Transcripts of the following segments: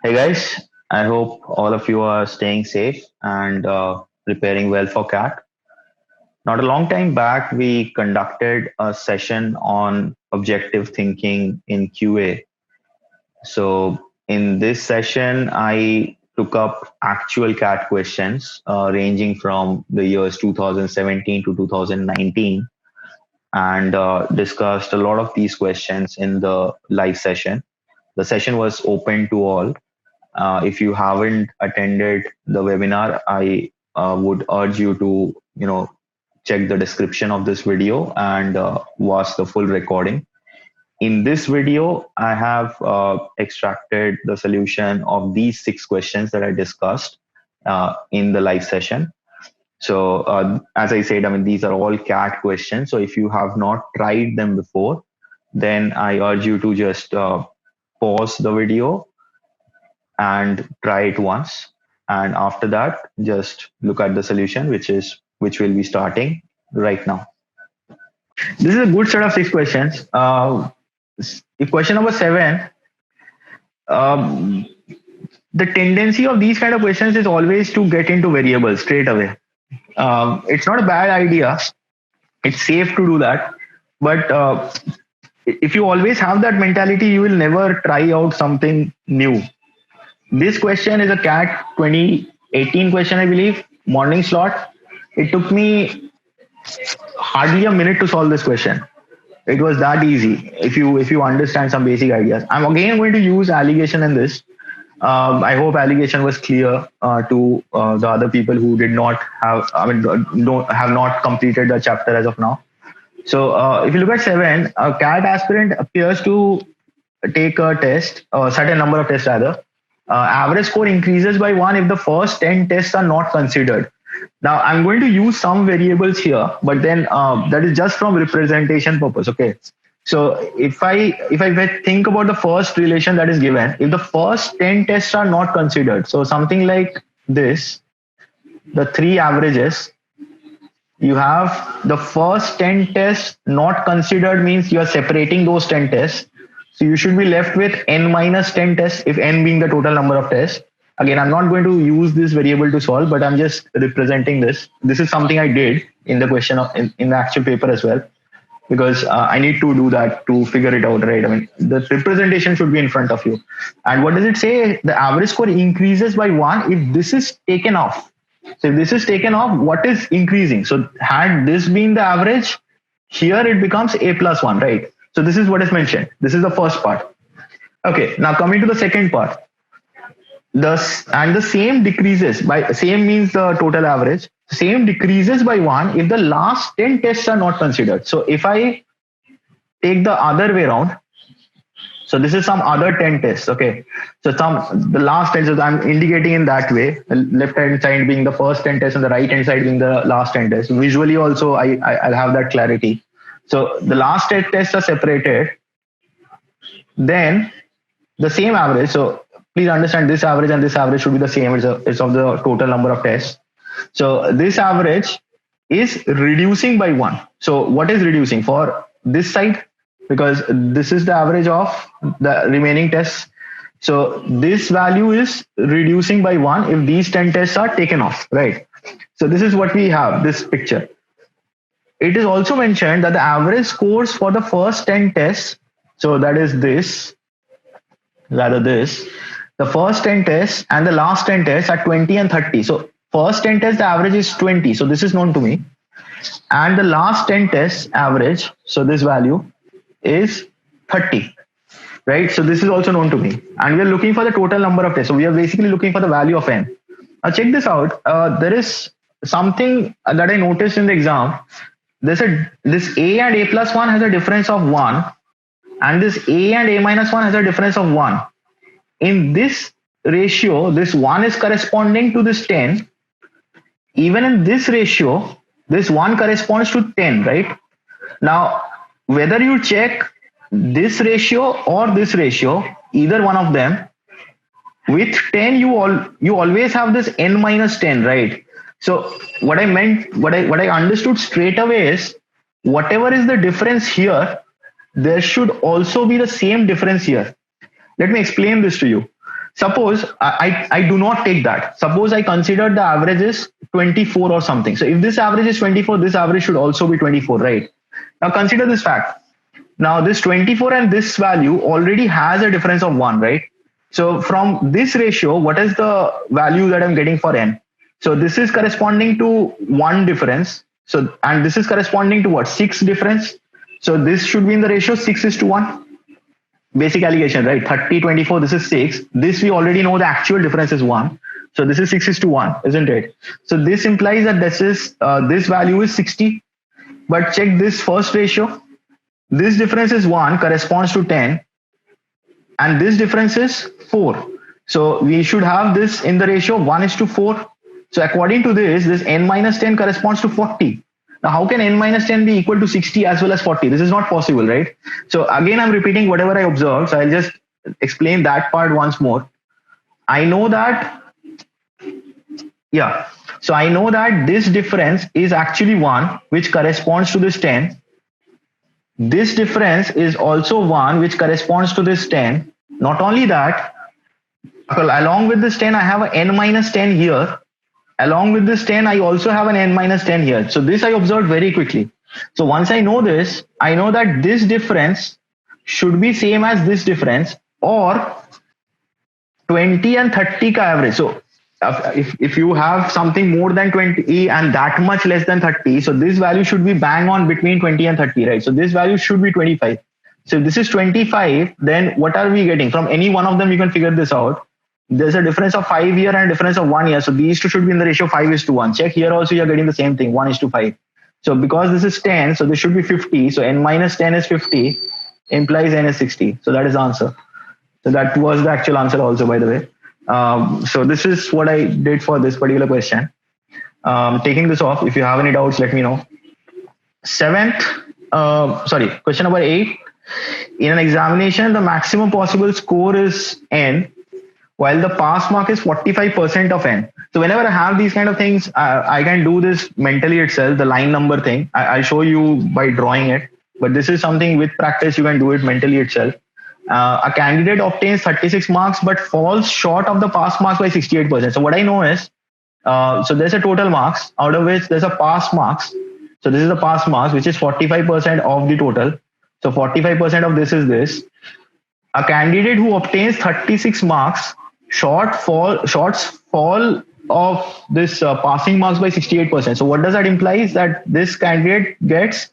Hey guys, I hope all of you are staying safe and preparing well for CAT. Not a long time back, we conducted a session on objective thinking in QA. So, in this session, I took up actual CAT questions ranging from the years 2017 to 2019 and discussed a lot of these questions in the live session. The session was open to all. If you haven't attended the webinar, I would urge you to, check the description of this video and watch the full recording. In this video, I have extracted the solution of these six questions that I discussed in the live session. So, as I said, I mean, these are all CAT questions. So, if you have not tried them before, then I urge you to just pause the video and try it once, and after that just look at the solution, which will be starting right now. This is a good set of six questions. Question number 7. um, the tendency of these kind of questions is always to get into variables straight away. It's not a bad idea, it's safe to do that, but if you always have that mentality, you will never try out something new. This question is a CAT 2018 question, I believe, morning slot. It took me hardly a minute to solve this question. It was that easy if you understand some basic ideas. I'm again going to use allegation in this. I hope allegation was clear to the other people who did not have, I mean, don't have not completed the chapter as of now. So if you look at 7, a CAT aspirant appears to take a test, a certain number of tests rather. Average score increases by 1 if the first 10 tests are not considered. Now, I'm going to use some variables here, but then that is just from representation purpose. Okay. So if I think about the first relation that is given, if the first 10 tests are not considered, so something like this, the three averages, you have the first 10 tests not considered means you are separating those 10 tests. So you should be left with n minus 10 tests, if n being the total number of tests. Again, I'm not going to use this variable to solve, but I'm just representing this. This is something I did in the question in the actual paper as well, because I need to do that to figure it out, right? I mean, the representation should be in front of you. And what does it say? The average score increases by 1 if this is taken off. So if this is taken off, what is increasing? So had this been the average, here it becomes a plus 1, right? So this is what is mentioned. This is the first part. Okay, now coming to the second part. The same decreases by, same means the total average. Same decreases by 1 if the last 10 tests are not considered. So if I take the other way around, so this is some other 10 tests. Okay. So the last 10 tests, I'm indicating in that way, the left hand side being the first 10 tests and the right hand side being the last 10 tests. Visually also, I'll have that clarity. So the last 10 tests are separated. Then the same average. So please understand, this average and this average should be the same. It's of the total number of tests. So this average is reducing by 1. So what is reducing for this side? Because this is the average of the remaining tests. So this value is reducing by 1 if these 10 tests are taken off, right? So this is what we have, this picture. It is also mentioned that the average scores for the first 10 tests, so that is this, the first 10 tests and the last 10 tests are 20 and 30. So first 10 tests, the average is 20. So this is known to me. And the last 10 tests average, so this value is 30, right? So this is also known to me. And we're looking for the total number of tests. So we are basically looking for the value of n. Now check this out. There is something that I noticed in the exam. This a and a plus 1 has a difference of 1. And this a and a minus 1 has a difference of 1. In this ratio, this 1 is corresponding to this 10. Even in this ratio, this 1 corresponds to 10, right? Now, whether you check this ratio or this ratio, either one of them, with 10, you always have this n minus 10, right? So what I understood straight away is, whatever is the difference here, there should also be the same difference here. Let me explain this to you. Suppose I do not take that. Suppose I consider the average is 24 or something. So if this average is 24, this average should also be 24, right? Now consider this fact. Now this 24 and this value already has a difference of 1, right? So from this ratio, what is the value that I'm getting for n? So this is corresponding to 1 difference. So, and this is corresponding to what? 6 difference. So this should be in the ratio 6:1. Basic allegation, right? 30, 24, this is 6. This we already know the actual difference is 1. So this is 6:1, isn't it? So this implies that this value is 60. But check this first ratio. This difference is 1 corresponds to 10. And this difference is 4. So we should have this in the ratio 1:4. So according to this n minus 10 corresponds to 40. Now, how can n minus 10 be equal to 60 as well as 40? This is not possible, right? So again, I'm repeating whatever I observed. So I'll just explain that part once more. I know that, yeah. So I know that this difference is actually 1, which corresponds to this 10. This difference is also 1, which corresponds to this 10. Not only that, along with this 10, I have an n minus 10 here. Along with this 10, I also have an n minus 10 here. So this I observed very quickly. So once I know this, I know that this difference should be same as this difference, or 20 and 30 ka average. So if you have something more than 20 and that much less than 30, so this value should be bang on between 20 and 30, right? So this value should be 25. So if this is 25, then what are we getting? From any one of them, you can figure this out. There's a difference of 5 year and a difference of 1 year. So these two should be in the ratio 5:1. Check here also, you're getting the same thing, 1:5. So because this is 10, so this should be 50. So n minus 10 is 50, implies n is 60. So that is the answer. So that was the actual answer also, by the way. So this is what I did for this particular question. Taking this off, if you have any doubts, let me know. Question number 8. In an examination, the maximum possible score is n, while the pass mark is 45% of n. So whenever I have these kind of things, I can do this mentally itself, the line number thing. I'll show you by drawing it, but this is something with practice, you can do it mentally itself. A candidate obtains 36 marks, but falls short of the pass marks by 68%. So what I know is, so there's a total marks, out of which there's a pass marks. So this is the pass marks, which is 45% of the total. So 45% of this is this. A candidate who obtains 36 marks, shorts fall of this passing marks by 68%. So what does that imply is that this candidate gets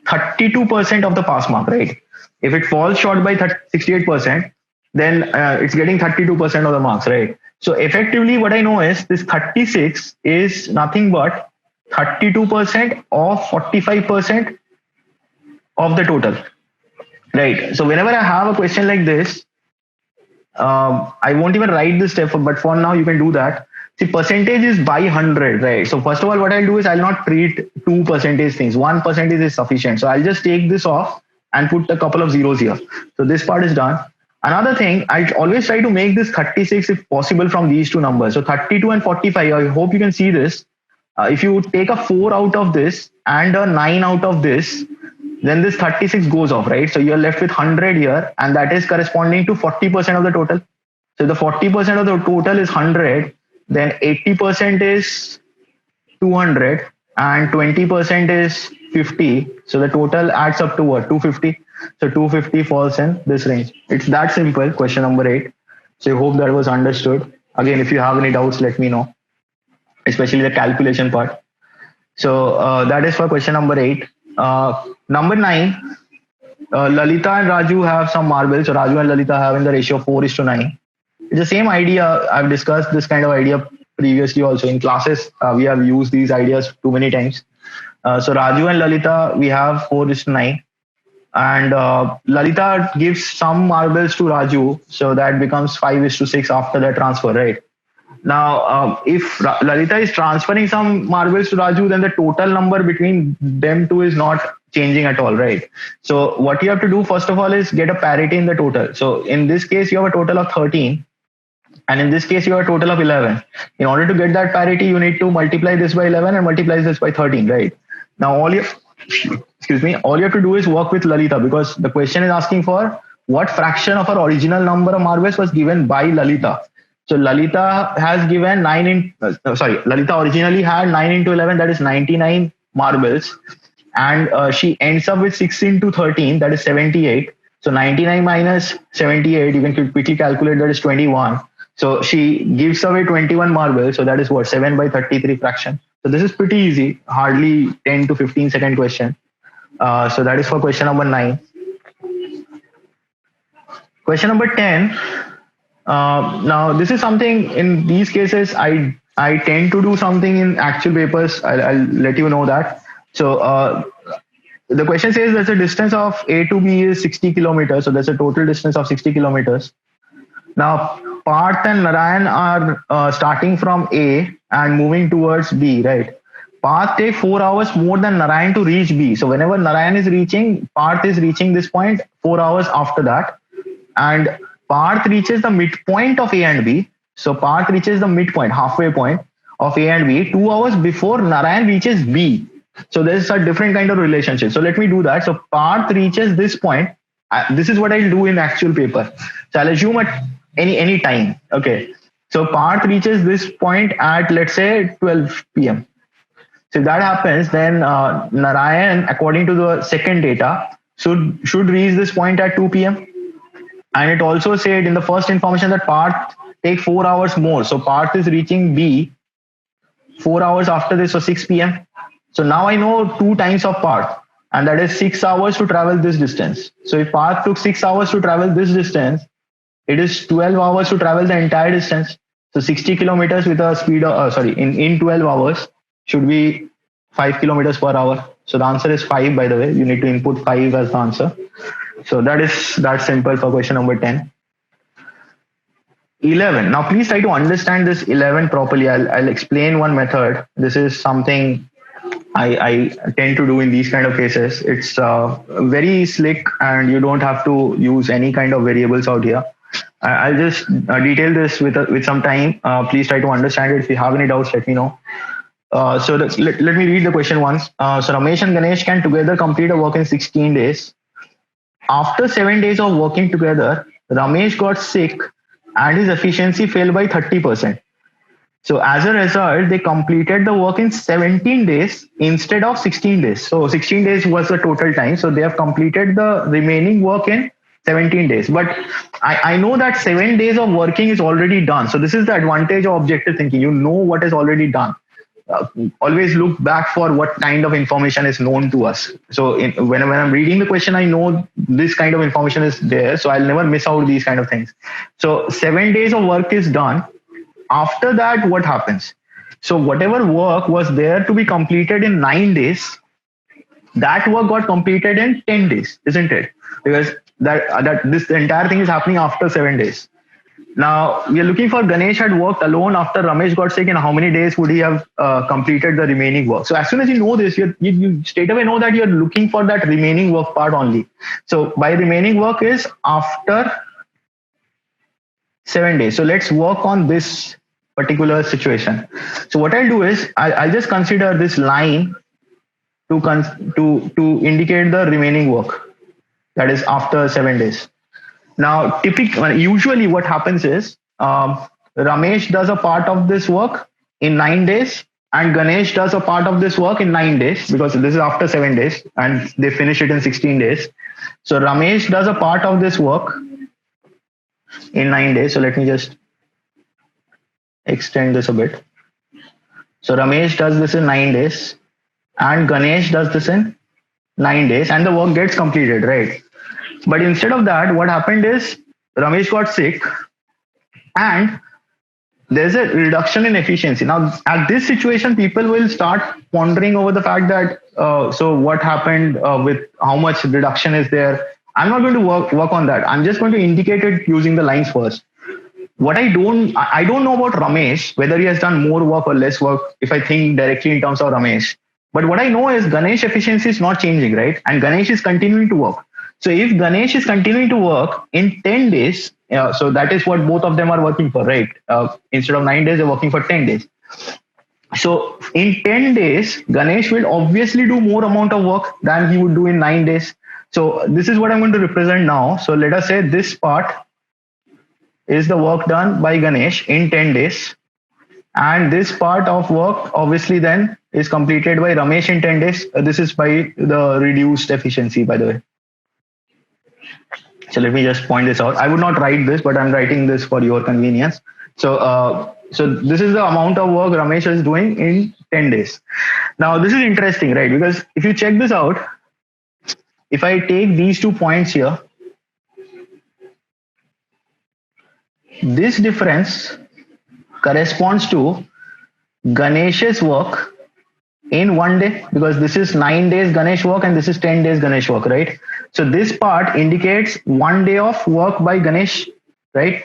32% of the pass mark, right? If it falls short by 68%, then it's getting 32% of the marks, right? So effectively what I know is this 36 is nothing but 32% of 45% of the total, right? So whenever I have a question like this, I won't even write this step, but for now you can do that. See, percentage is by 100, right? So first of all, what I'll do is I'll not treat 2% things. 1% is sufficient. So I'll just take this off and put a couple of zeros here. So this part is done. Another thing, I always try to make this 36 if possible from these two numbers. So 32 and 45, I hope you can see this. If you take a 4 out of this and a 9 out of this, then this 36 goes off, right? So you're left with 100 here, and that is corresponding to 40% of the total. So the 40% of the total is 100, then 80% is 200, and 20% is 50. So the total adds up to what? 250. So 250 falls in this range. It's that simple, question number 8. So I hope that was understood. Again, if you have any doubts, let me know, especially the calculation part. So that is for question number 8. Number 9, Lalita and Raju have some marbles. So Raju and Lalita have in the ratio 4:9. It's the same idea. I've discussed this kind of idea previously also in classes. We have used these ideas too many times. So Raju and Lalita, we have 4:9. And Lalita gives some marbles to Raju. So that becomes 5:6 after the transfer, right? Now, if Lalita is transferring some marbles to Raju, then the total number between them two is not changing at all, right? So what you have to do first of all is get a parity in the total. So in this case, you have a total of 13. And in this case, you have a total of 11. In order to get that parity, you need to multiply this by 11 and multiply this by 13, right? Now, all you have to do is work with Lalita, because the question is asking for what fraction of our original number of marbles was given by Lalita. So Lalita has given Lalita originally had 9 into 11, that is 99 marbles. And she ends up with 6 into 13, that is 78. So 99 minus 78, you can quickly calculate, that is 21. So she gives away 21 marbles. So that is what, 7 by 33 fraction. So this is pretty easy, hardly 10 to 15-second question. So that is for question number 9. Question number 10. Now this is something, in these cases, I tend to do something in actual papers. I'll let you know that. So the question says that the distance of A to B is 60 kilometers. So there's a total distance of 60 kilometers. Now Parth and Narayan are starting from A and moving towards B, right? Parth take 4 hours more than Narayan to reach B. So whenever Narayan is reaching, Parth is reaching this point 4 hours after that. And Parth reaches the midpoint of A and B. So Parth reaches the midpoint, halfway point of A and B 2 hours before Narayan reaches B. So there's a different kind of relationship. So let me do that. So Parth reaches this point. This is what I'll do in actual paper. So I'll assume at any time. Okay. So Parth reaches this point at, let's say, 12 p.m. So if that happens, then Narayan, according to the second data, should reach this point at 2 p.m. And it also said in the first information that Parth take 4 hours more. So Parth is reaching B 4 hours after this, so 6 p.m. So now I know 2 times of Parth, and that is 6 hours to travel this distance. So if Parth took 6 hours to travel this distance, it is 12 hours to travel the entire distance. So 60 kilometers with a speed of, in 12 hours should be 5 kilometers per hour. So the answer is 5, by the way. You need to input 5 as the answer. So that's simple for question number 10. 11. Now please try to understand this 11 properly. I'll explain one method. This is something I tend to do in these kind of cases. It's very slick and you don't have to use any kind of variables out here. I'll just detail this with some time. Please try to understand it. If you have any doubts, let me know. Let me read the question once. So Ramesh and Ganesh can together complete a work in 16 days. After 7 days of working together, Ramesh got sick and his efficiency fell by 30%. So as a result, they completed the work in 17 days instead of 16 days. So 16 days was the total time. So they have completed the remaining work in 17 days. But I know that 7 days of working is already done. So this is the advantage of objective thinking. You know what is already done. Always look back for what kind of information is known to us. So when I'm reading the question, I know this kind of information is there. So I'll never miss out these kind of things. So 7 days of work is done. After that, what happens? So whatever work was there to be completed in 9 days, that work got completed in 10 days, isn't it? Because the entire thing is happening after 7 days. Now we are looking for Ganesh had worked alone after Ramesh got sick. In how many days would he have completed the remaining work? So as soon as you know this, you straight away know that you're looking for that remaining work part only. So by remaining work is after 7 days. So let's work on this particular situation. So what I'll do is I'll just consider this line to indicate the remaining work, that is after 7 days. Now, usually what happens is Ramesh does a part of this work in 9 days and Ganesh does a part of this work in 9 days, because this is after 7 days and they finish it in 16 days. So Ramesh does a part of this work in 9 days. So let me just extend this a bit. So Ramesh does this in 9 days and Ganesh does this in 9 days and the work gets completed, right? But instead of that, what happened is Ramesh got sick and there's a reduction in efficiency. Now, at this situation, people will start pondering over the fact that, so what happened with how much reduction is there? I'm not going to work on that. I'm just going to indicate it using the lines first. What I don't know about Ramesh, whether he has done more work or less work, if I think directly in terms of Ramesh. But what I know is Ganesh efficiency is not changing, right? And Ganesh is continuing to work. So if Ganesh is continuing to work in 10 days, so that is what both of them are working for, right? Instead of 9 days, they're working for 10 days. So in 10 days, Ganesh will obviously do more amount of work than he would do in 9 days. So this is what I'm going to represent now. So let us say this part is the work done by Ganesh in 10 days. And this part of work obviously then is completed by Ramesh in 10 days. This is by the reduced efficiency, by the way. So let me just point this out. I would not write this, but I'm writing this for your convenience. So this is the amount of work Ramesh is doing in 10 days. Now this is interesting, right? Because if you check this out, if I take these 2 points here, this difference corresponds to Ganesh's work in 1 day, because this is 9 days Ganesh work and this is 10 days Ganesh work, right? So this part indicates 1 day of work by Ganesh, right?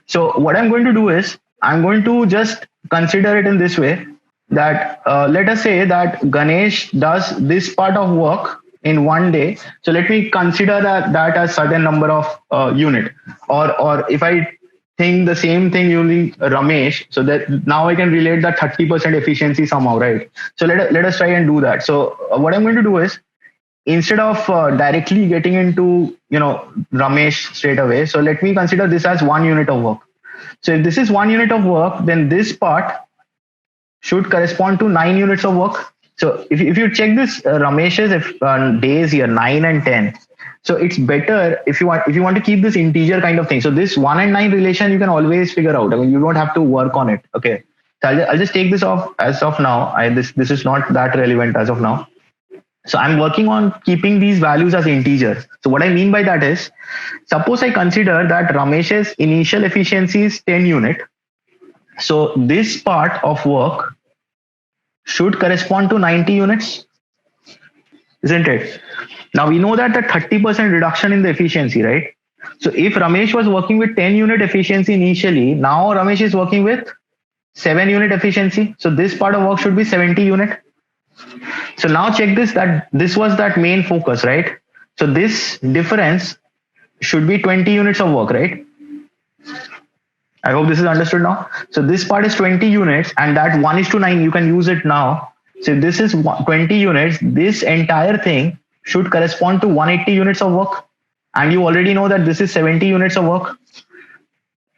So what I'm going to do is I'm going to just consider it in this way that let us say that Ganesh does this part of work in 1 day. So let me consider that as certain number of unit, or if I think the same thing using Ramesh, so that now I can relate that 30% efficiency somehow, right? So let us try and do that. So what I'm going to do is, instead of directly getting into Ramesh straight away, so let me consider this as 1 unit of work. So if this is 1 unit of work, then this part should correspond to 9 units of work. So if you check this Ramesh's days here, 9 and 10. So it's better if you want to keep this integer kind of thing. So this 1 and 9 relation you can always figure out. I mean, you don't have to work on it. Okay. So I'll just take this off as of now. This is not that relevant as of now. So I'm working on keeping these values as integer. So what I mean by that is, suppose I consider that Ramesh's initial efficiency is 10 unit. So this part of work should correspond to 90 units, isn't it? Now we know that the 30% reduction in the efficiency, right? So if Ramesh was working with 10 unit efficiency initially, now Ramesh is working with 7 unit efficiency. So this part of work should be 70 unit. So now check this, that this was that main focus, right? So this difference should be 20 units of work, right? I hope this is understood now. So this part is 20 units, and that 1:9, you can use it now. So this is 20 units. This entire thing should correspond to 180 units of work. And you already know that this is 70 units of work.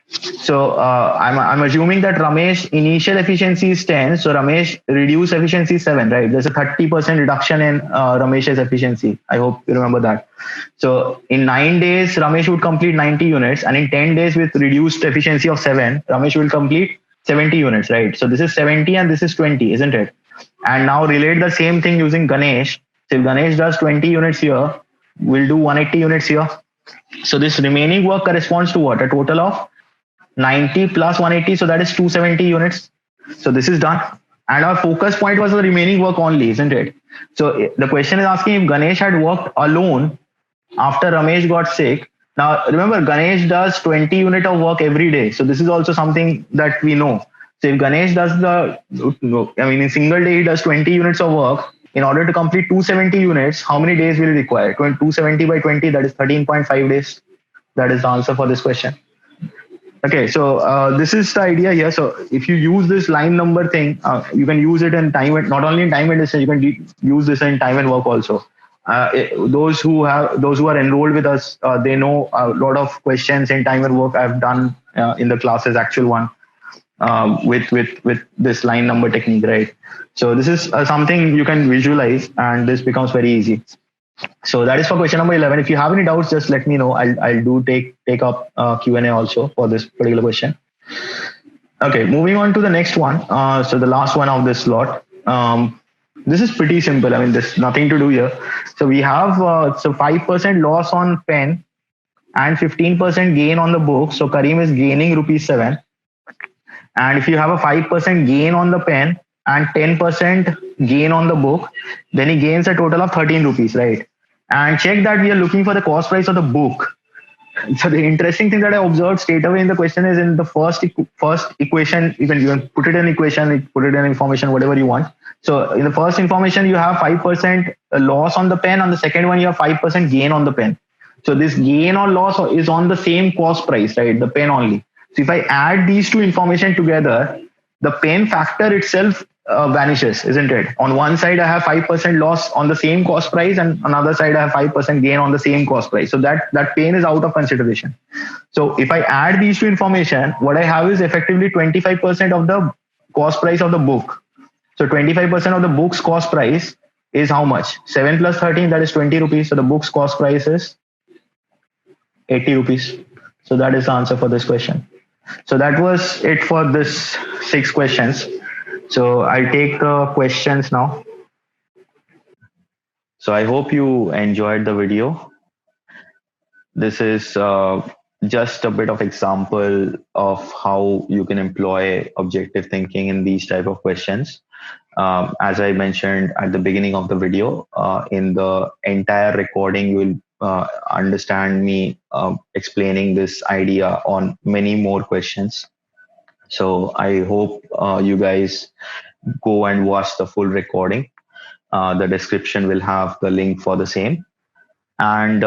So I'm assuming that Ramesh initial efficiency is 10. So Ramesh reduced efficiency is 7, right? There's a 30% reduction in Ramesh's efficiency. I hope you remember that. So in 9 days, Ramesh would complete 90 units. And in 10 days with reduced efficiency of 7, Ramesh will complete 70 units, right? So this is 70 and this is 20, isn't it? And now relate the same thing using Ganesh. So if Ganesh does 20 units here, we'll do 180 units here. So this remaining work corresponds to what? A total of 90 plus 180, so that is 270 units. So this is done. And our focus point was the remaining work only, isn't it? So the question is asking if Ganesh had worked alone after Ramesh got sick. Now remember, Ganesh does 20 unit of work every day. So this is also something that we know. So if Ganesh does in single day he does 20 units of work, in order to complete 270 units, how many days will it require? 270 by 20, that is 13.5 days. That is the answer for this question. Okay, so this is the idea here. So if you use this line number thing, you can use it in time, not only in time and distance, you can use this in time and work also. Those who are enrolled with us, they know a lot of questions in time and work I've done in the classes, actual one, with this line number technique, right? So this is something you can visualize, and this becomes very easy. So that is for question number 11. If you have any doubts, just let me know. I'll do take up Q&A also for this particular question. Okay, moving on to the next one. So the last one of this slot. This is pretty simple. I mean, there's nothing to do here. So we have 5% loss on pen and 15% gain on the book. So Karim is gaining ₹7. And if you have a 5% gain on the pen and 10% gain on the book, then he gains a total of 13 rupees, right? And check that we are looking for the cost price of the book. So the interesting thing that I observed straight away in the question is, in the first equation, you can put it in equation, put it in information, whatever you want. So in the first information, you have 5% loss on the pen. On the second one, you have 5% gain on the pen. So this gain or loss is on the same cost price, right? The pen only. So if I add these two information together, the pen factor itself vanishes, isn't it? On one side, I have 5% loss on the same cost price, and another side, I have 5% gain on the same cost price. So that pain is out of consideration. So if I add these two information, what I have is effectively 25% of the cost price of the book. So 25% of the book's cost price is how much? 7 plus 13, that is 20 rupees. So the book's cost price is 80 rupees. So that is the answer for this question. So that was it for this 6 questions. So I'll take the questions now. So I hope you enjoyed the video. This is just a bit of example of how you can employ objective thinking in these type of questions. As I mentioned at the beginning of the video, in the entire recording, you will understand me explaining this idea on many more questions. So I hope you guys go and watch the full recording. The description will have the link for the same. And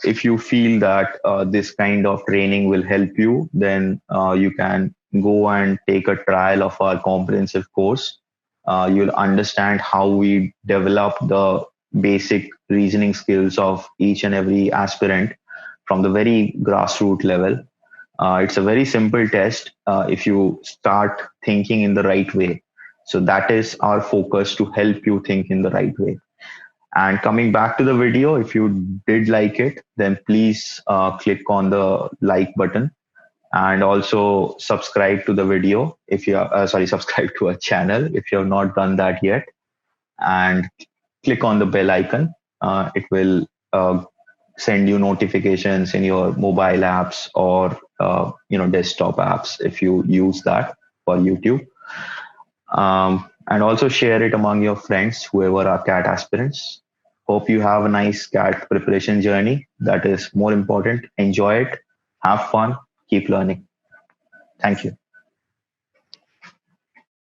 if you feel that this kind of training will help you, then you can go and take a trial of our comprehensive course. You'll understand how we develop the basic reasoning skills of each and every aspirant from the very grassroots level. It's a very simple test if you start thinking in the right way. So that is our focus, to help you think in the right way. And coming back to the video, if you did like it, then please click on the like button, and also subscribe to the video if you are, subscribe to our channel if you have not done that yet, and click on the bell icon. It will send you notifications in your mobile apps or desktop apps if you use that for YouTube. And also share it among your friends, whoever are CAT aspirants. Hope you have a nice CAT preparation journey. That is more important. Enjoy it, have fun, keep learning. Thank you.